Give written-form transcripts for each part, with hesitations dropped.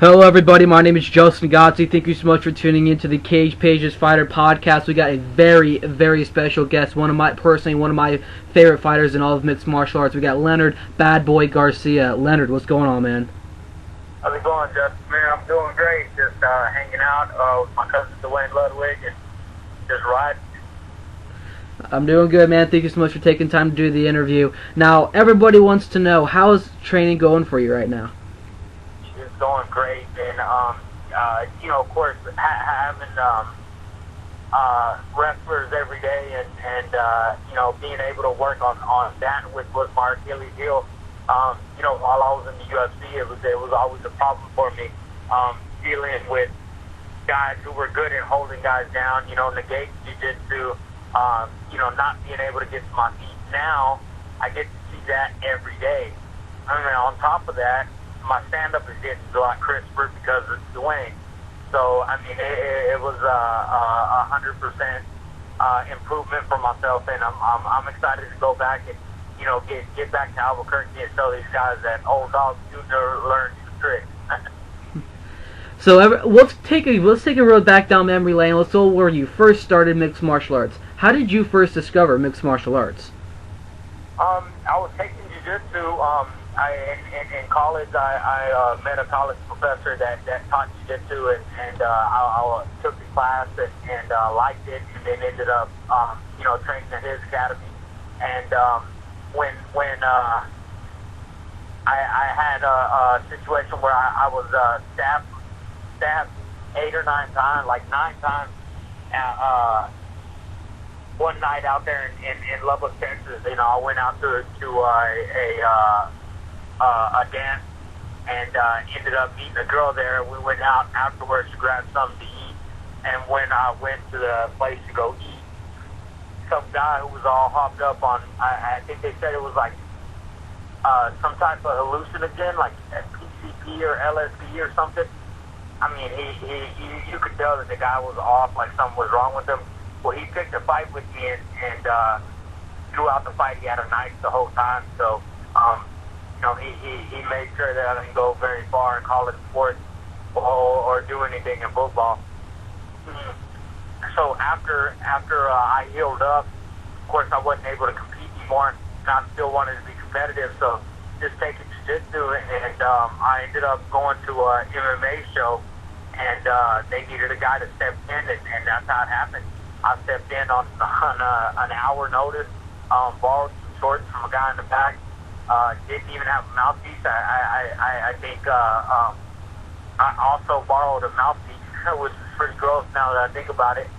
Hello everybody, my name is Justin Garcia. Thank you so much for tuning in to the Cage Pages Fighter Podcast. We got a very, very special guest, one of my favorite fighters in all of mixed martial arts. We got Leonard Bad Boy Garcia. Leonard, what's going on, man? How's it going, Justin? Man, I'm doing great. Just hanging out with my cousin Dwayne Ludwig and just riding. I'm doing good, man. Thank you so much for taking time to do the interview. Now, everybody wants to know, how is training going for you right now? It's going great, and of course, having wrestlers every day, and being able to work on that, which was my Achilles heel. While I was in the UFC, it was always a problem for me dealing with guys who were good at holding guys down. Negate jiu-jitsu. Not being able to get to my feet. Now I get to see that every day. I mean, on top of that, my stand-up is getting a lot crisper because of Dwayne. So, I mean, it was 100% improvement for myself, and I'm excited to go back and, get back to Albuquerque and show these guys that old dogs do learn new tricks. So let's take a road back down memory lane. Let's go where you first started mixed martial arts. How did you first discover mixed martial arts? I was taking jiu-jitsu. In college, I met a college professor that taught jiu-jitsu, and I took the class and liked it, and then ended up training at his academy. And when I had a situation where I was stabbed 8 or 9 times, like 9 times, one night out there in Lubbock, Texas. I went out to a dance and ended up meeting a girl there. We went out afterwards to grab something to eat, and when I went to the place to go eat, some guy who was all hopped up on, I think they said it was like some type of hallucinogen, like PCP or LSD or something. I mean, you could tell that the guy was off, like something was wrong with him. Well, he picked a fight with me, and throughout the fight, he had a knife the whole time. So, he made sure that I didn't go very far in college sports or do anything in football. So after I healed up, of course, I wasn't able to compete anymore, and I still wanted to be competitive. So just taking jiu-jitsu, and I ended up going to a MMA show, and they needed a guy to step in, and that's how it happened. I stepped in on an hour notice, borrowed some shorts from a guy in the back, didn't even have a mouthpiece. I think I also borrowed a mouthpiece, which is pretty gross now that I think about it,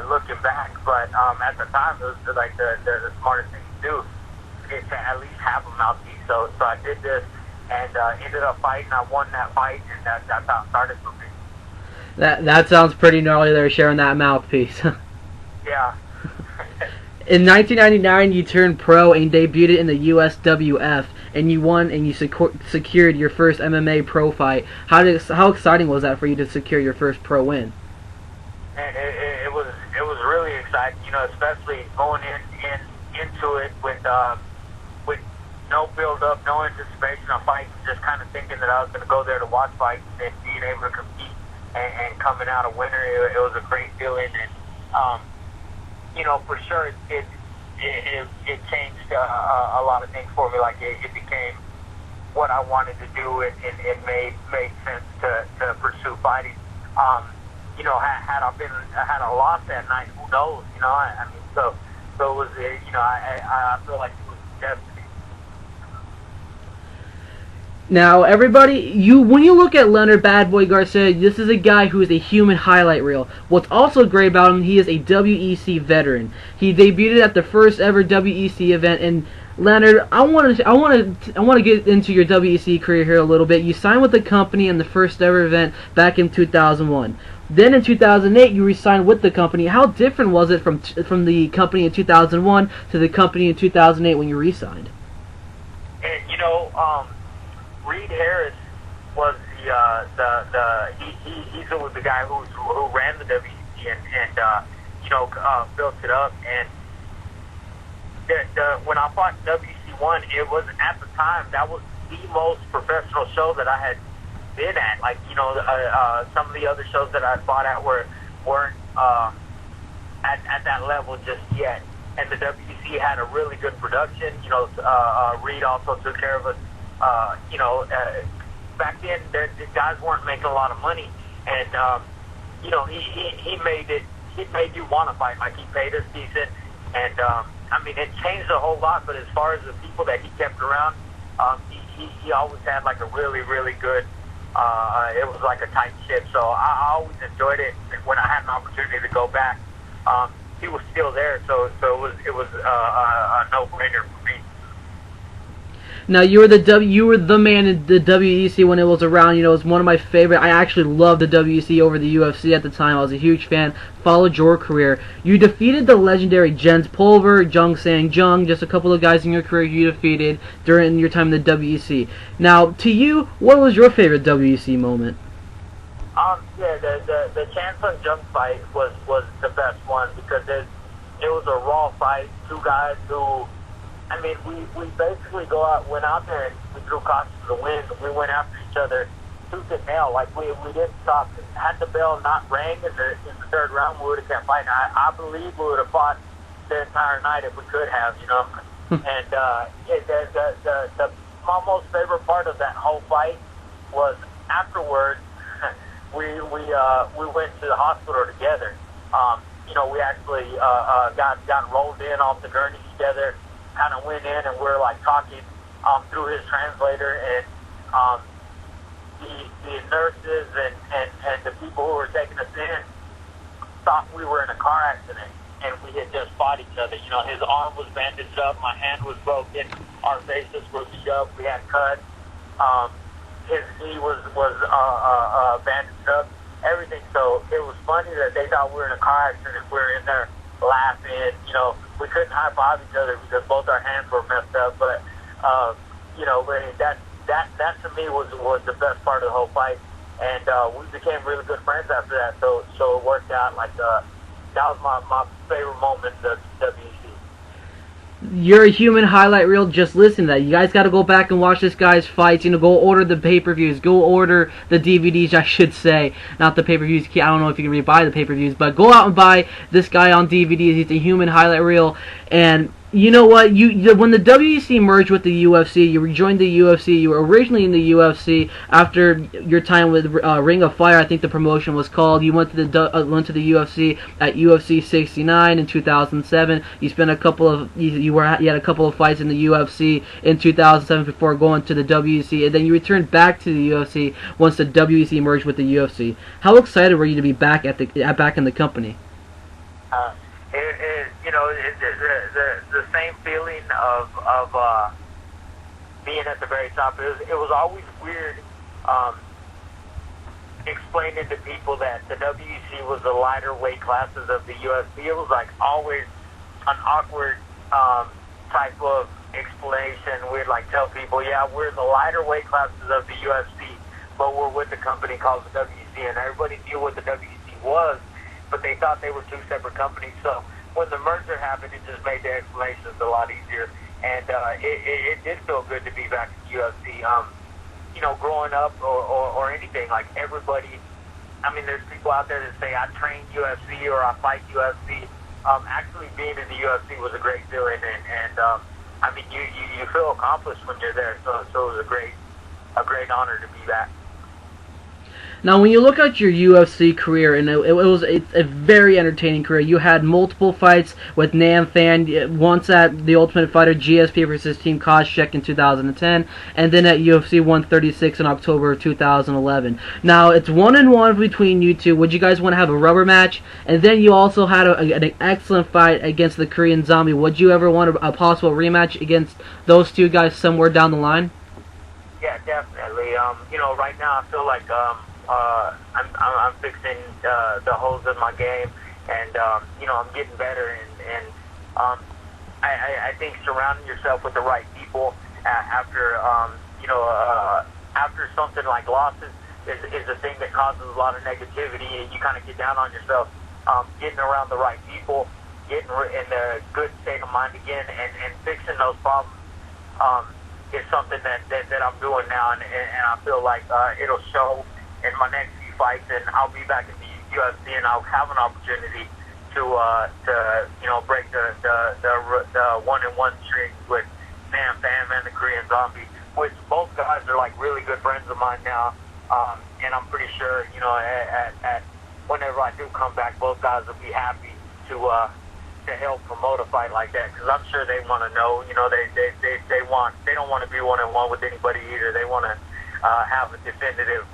looking back. But at the time, it was like the smartest thing to do, is to at least have a mouthpiece. So I did this, and ended up fighting. I won that fight, and that's how it started for me. That sounds pretty gnarly there, sharing that mouthpiece. Yeah. In 1999, you turned pro and debuted in the USWF, and you won and you secured your first MMA pro fight. How exciting was that for you to secure your first pro win? And it was really exciting, especially going into it with no build up, no anticipation of fights, just kind of thinking that I was going to go there to watch fights and being able to compete and coming out a winner. It was a great feeling, and for sure it changed a lot of things for me. Like it became what I wanted to do, and it made sense to pursue fighting. Had I lost that night, who knows? I mean, so it was. I feel like it was destiny. Now, everybody, when you look at Leonard Bad Boy Garcia, this is a guy who is a human highlight reel. What's also great about him, he is a WEC veteran. He debuted at the first ever WEC event. And Leonard, I want to get into your WEC career here a little bit. You signed with the company in the first ever event back in 2001. Then in 2008, you re-signed with the company. How different was it from the company in 2001 to the company in 2008 when you re-signed? And Reed Harris was he's the guy who ran the WEC and built it up. And when I fought WEC1, it was at the time that was the most professional show that I had been at. Like, some of the other shows that I fought at weren't at that level just yet. And the WC had a really good production. Reed also took care of us. Back then, the guys weren't making a lot of money, and he made it. He made you want to fight. Like, he paid us decent, and it changed a whole lot. But as far as the people that he kept around, he always had like a really, really good. It was like a tight ship. So I always enjoyed it. When I had an opportunity to go back, he was still there. So it was a no-brainer for me. Now, you were the man in the WEC when it was around. It was one of my favorite. I actually loved the WEC over the UFC at the time. I was a huge fan. Followed your career. You defeated the legendary Jens Pulver, Jung Sang Jung, just a couple of guys in your career you defeated during your time in the WEC. Now, to you, what was your favorite WEC moment? The Chan Sung Jung fight was the best one, because it was a raw fight. Two guys who, we basically went out there and we drew caution to the wind. We went after each other tooth and nail. Like, we didn't stop. Had the bell not rang in the third round, we would have kept fighting. I believe we would have fought the entire night if we could have, And my most favorite part of that whole fight was afterwards. We went to the hospital together. We actually got rolled in off the gurney together. Kind of went in and we're like talking through his translator, and the nurses and the people who were taking us in thought we were in a car accident, and we had just fought each other. His arm was bandaged up, my hand was broken, our faces were beat up, we had cuts. His knee was bandaged up, everything. So it was funny that they thought we were in a car accident. We were in there laughing. We couldn't high five each other because both our hands were messed up. But that to me was the best part of the whole fight, and we became really good friends after that. So it worked out like that was my favorite moment of WEC. You're a human highlight reel. Just listen to that. You guys got to go back and watch this guy's fights. Go order the pay-per-views. Go order the DVDs, I should say. Not the pay-per-views. I don't know if you can really buy the pay-per-views, but go out and buy this guy on DVDs. He's a human highlight reel. And you know what? When the WEC merged with the UFC, you rejoined the UFC. You were originally in the UFC after your time with Ring of Fire. I think the promotion was called. You went to the UFC at UFC 69 in 2007. You spent a couple of you had a couple of fights in the UFC in 2007 before going to the WEC, and then you returned back to the UFC once the WEC merged with the UFC. How excited were you to be back back in the company? The same feeling of being at the very top. It was always weird explaining to people that the WEC was the lighter weight classes of the UFC. It was like always an awkward type of explanation. We'd like tell people, yeah, we're the lighter weight classes of the UFC, but we're with a company called the WEC, and everybody knew what the WEC was, but they thought they were two separate companies. So when the merger happened, it just made the explanations a lot easier, and it did feel good to be back in UFC. Growing up or anything, like everybody, there's people out there that say I train UFC or I fight UFC. Actually being in the UFC was a great feeling, and you feel accomplished when you're there. So it was a great honor to be back. Now, when you look at your UFC career, and it's a very entertaining career. You had multiple fights with Nam Phan, once at the Ultimate Fighter GSP versus Team Koscheck in 2010, and then at UFC 136 in October of 2011. Now, it's 1-1 between you two. Would you guys want to have a rubber match? And then you also had an excellent fight against the Korean Zombie. Would you ever want a possible rematch against those two guys somewhere down the line? Yeah, definitely. Right now I feel like I'm fixing the holes in my game, and I'm getting better, and I think surrounding yourself with the right people after something like losses is a thing that causes a lot of negativity, and you kind of get down on yourself. Getting around the right people, getting in a good state of mind again, and fixing those problems. is something that I'm doing now, and I feel like it'll show in my next few fights, and I'll be back in the UFC, and I'll have an opportunity to break the 1-1 streak with Nam Pham and the Korean Zombie, which both guys are like really good friends of mine now, and I'm pretty sure at whenever I do come back, both guys will be happy to help promote a fight like that, because I'm sure they want to know. They don't want to be 1-1 with anybody either. They want to have a definitive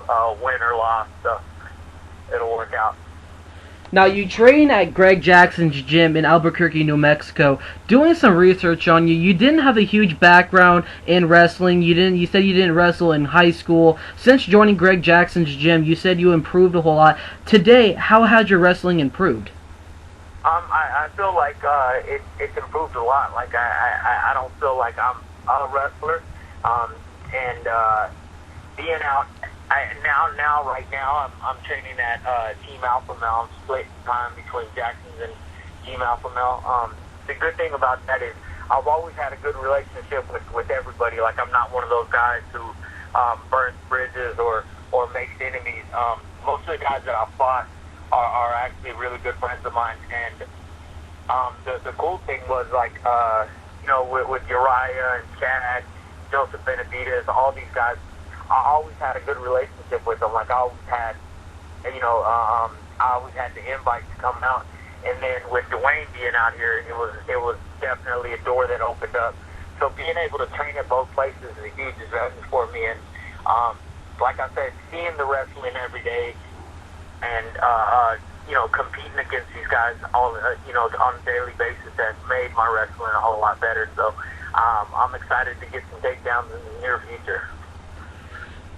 win or loss, so it'll work out. Now, you train at Greg Jackson's gym in Albuquerque, New Mexico. Doing some research on you, you didn't have a huge background in wrestling. You said you didn't wrestle in high school. Since joining Greg Jackson's gym, you said you improved a whole lot. Today, how has your wrestling improved? I feel like it's improved a lot. Like I don't feel like I'm a wrestler, and being out. Right now, I'm training at Team Alpha Male. I'm splitting time between Jackson's and Team Alpha Male. The good thing about that is I've always had a good relationship with everybody. Like, I'm not one of those guys who burns bridges or makes enemies. Most of the guys that I've fought are actually really good friends of mine. And the cool thing was, like, with Uriah and Chad, Joseph Benavidez, all these guys, I always had a good relationship with them. Like, I always had, I always had the invite to come out. And then with Dwayne being out here, it was definitely a door that opened up. So being able to train at both places is a huge advantage for me. And like I said, seeing the wrestling every day and competing against these guys on a daily basis has made my wrestling a whole lot better. So I'm excited to get some takedowns in the near future.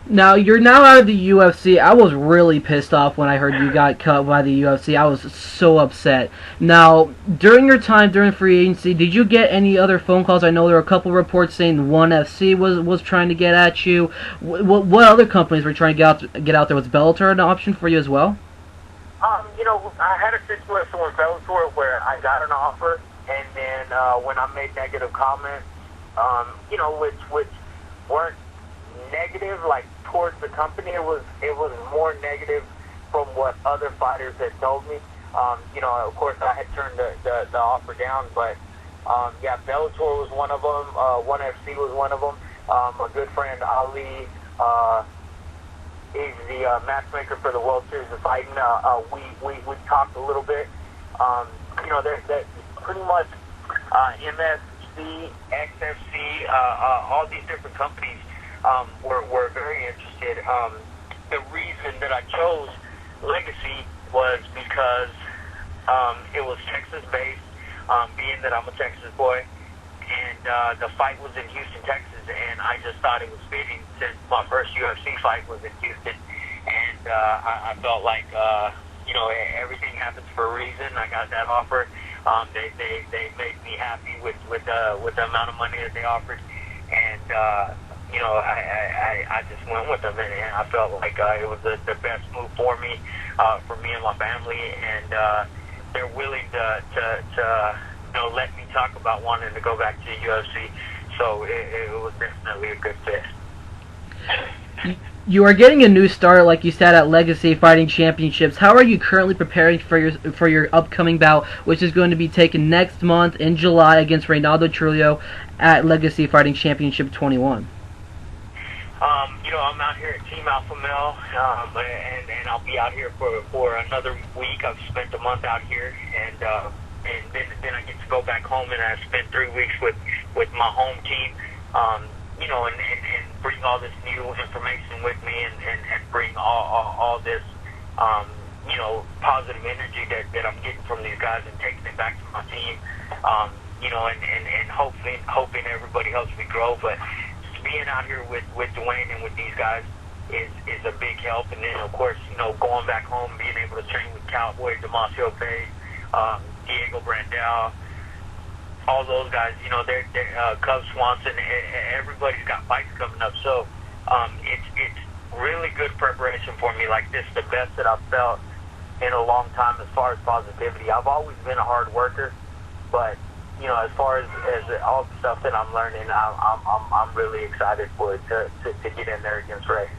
Now, you're now out of the UFC. I was really pissed off when I heard you got cut by the UFC. I was so upset. Now, during your time during free agency, did you get any other phone calls? I know there were a couple reports saying ONE FC was trying to get at you. What other companies were trying to get out there? Was Bellator an option for you as well? I had a situation with Bellator where I got an offer, and then when I made negative comments, which weren't negative, like, towards the company, it was more negative from what other fighters had told me. Of course, I had turned the offer down, but Bellator was one of them. ONE FC was one of them. A good friend, Ali, he's the matchmaker for the World Series of Fighting. We talked a little bit. There's pretty much MSC, XFC, all these different companies were very interested. The reason that I chose Legacy was because it was Texas-based, being that I'm a Texas boy, and the fight was in Houston, Texas, and I just thought it was fitting since my first UFC fight was in Houston, and I felt like everything happens for a reason. I got that offer. They made me happy with the amount of money that they offered, and I just went with them, and I felt like it was the best move for me and my family, and they're willing to let me talk about wanting to go back to the UFC, so it was definitely a good fit. You are getting a new start, like you said, at Legacy Fighting Championships. How are you currently preparing for your upcoming bout, which is going to be taken next month in July against Reynaldo Trujillo at Legacy Fighting Championship 21? I'm out here at Team Alpha Male, and I'll be out here for another week. I've spent a month out here, and then I get to go back home, and I spent 3 weeks with my home team, and bring all this new information with me, and bring all this, positive energy that I'm getting from these guys and taking it back to my team, and hoping everybody helps me grow. But being out here with Dwayne and with these guys is a big help. And then, of course, going back home, being able to train with Cowboy, Damasio Bay, Diego Brandel, all those guys, they're Cub Swanson, everybody's got fights coming up. So it's really good preparation for me. Like, this is the best that I've felt in a long time as far as positivity. I've always been a hard worker, but as far as all the stuff that I'm learning, I'm really excited for it to get in there against Ray.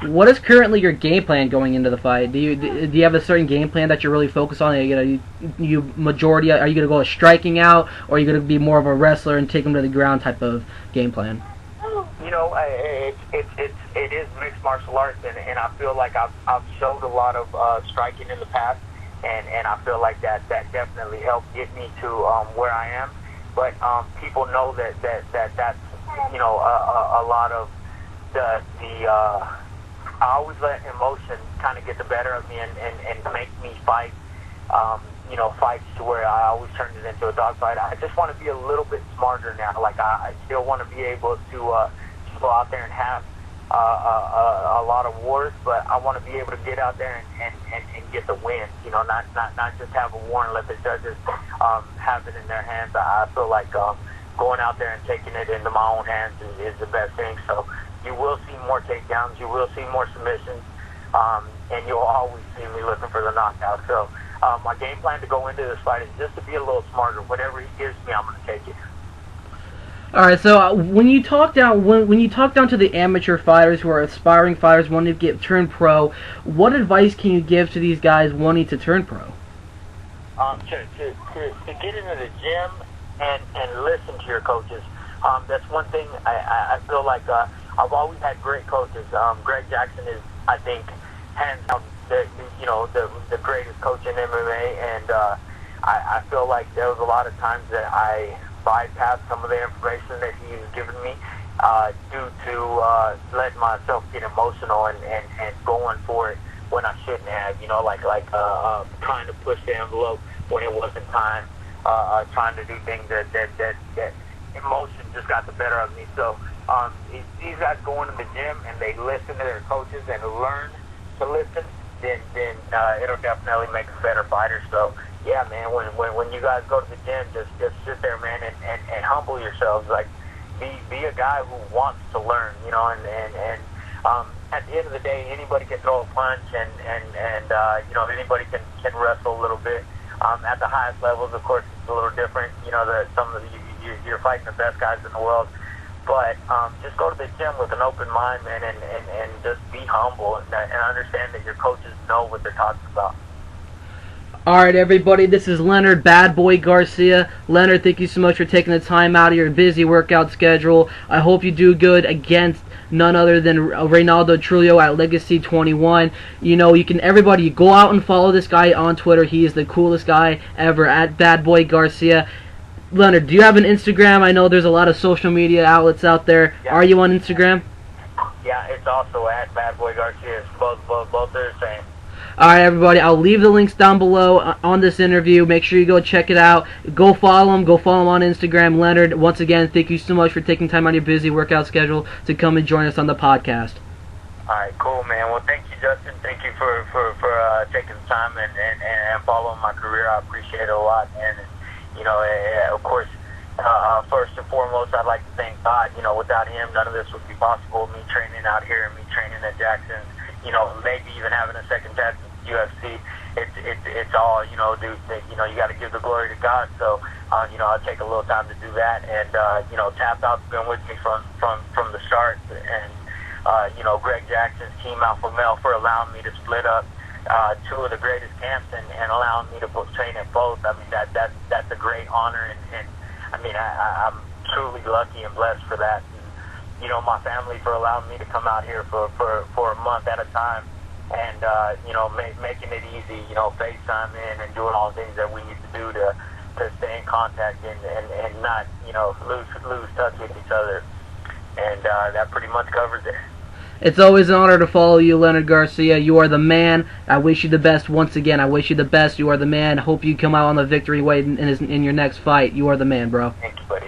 What is currently your game plan going into the fight? Do you have a certain game plan that you're really focused on? Are you majority? Are you gonna go striking out, or are you gonna be more of a wrestler and take them to the ground type of game plan? It is mixed martial arts, and I feel like I've showed a lot of striking in the past, and I feel like that definitely helped get me to where I am. But people know that's a lot of the I always let emotion kind of get the better of me and make me fight, fights to where I always turn it into a dogfight. I just want to be a little bit smarter now. Like, I still want to be able to go out there and have a lot of wars, but I want to be able to get out there and get the win. Not just have a war and let the judges have it in their hands. I feel like going out there and taking it into my own hands is the best thing. So you will see more takedowns, you will see more submissions, and you'll always see me looking for the knockout. So my game plan to go into this fight is just to be a little smarter. Whatever he gives me, I'm going to take it. All right. So when you talk down to the amateur fighters who are aspiring fighters wanting to turn pro, what advice can you give to these guys wanting to turn pro? To get into the gym and listen to your coaches. That's one thing I feel like I've always had great coaches. Greg Jackson is, I think, hands down the greatest coach in MMA, and I feel like there was a lot of times that I bypassed some of the information that he was giving me due to letting myself get emotional and going for it when I shouldn't have. Trying to push the envelope when it wasn't time. Trying to do things that emotion just got the better of me. So if these guys go into the gym and they listen to their coaches and learn to listen, then it'll definitely make them better fighters. So yeah, man, when you guys go to the gym, just sit there, man, and humble yourselves. Like, be a guy who wants to learn, and at the end of the day, anybody can throw a punch, and anybody can wrestle a little bit. At the highest levels, of course, it's a little different. You're fighting the best guys in the world. But just go to the gym with an open mind, man, and just be humble and understand that your coaches know what they're talking about. All right, everybody, this is Leonard Bad Boy Garcia. Leonard, thank you so much for taking the time out of your busy workout schedule. I hope you do good against none other than Reynaldo Trujillo at Legacy 21. Everybody go out and follow this guy on Twitter. He is the coolest guy ever, at Bad Boy Garcia. Leonard, do you have an Instagram? I know there's a lot of social media outlets out there. Yeah. Are you on Instagram? Yeah, it's also at Bad Boy Garcia. It's both are the same. All right, everybody. I'll leave the links down below on this interview. Make sure you go check it out. Go follow him. Go follow him on Instagram. Leonard, once again, thank you so much for taking time out of your busy workout schedule to come and join us on the podcast. All right, cool, man. Well, thank you, Justin. Thank you for taking the time and following my career. I appreciate it a lot. And of course, first and foremost, I'd like to thank God. Without him, none of this would be possible. Me training out here and me training at Jackson's, maybe even having a second test at UFC. It's all, you got to give the glory to God. So, I'll take a little time to do that. And, Tap Out's been with me from the start. And, Greg Jackson's Team Alpha Male for allowing me to split up two of the greatest camps and allowing me to train at both. I mean, that's a great honor, and I mean, I'm truly lucky and blessed for that. And, my family for allowing me to come out here for a month at a time, and making it easy, FaceTime in and doing all the things that we need to do to stay in contact and not lose touch with each other, and that pretty much covers it. It's always an honor to follow you, Leonard Garcia. You are the man. I wish you the best once again. I wish you the best. You are the man. Hope you come out on the victory way in your next fight. You are the man, bro. Thank you, buddy.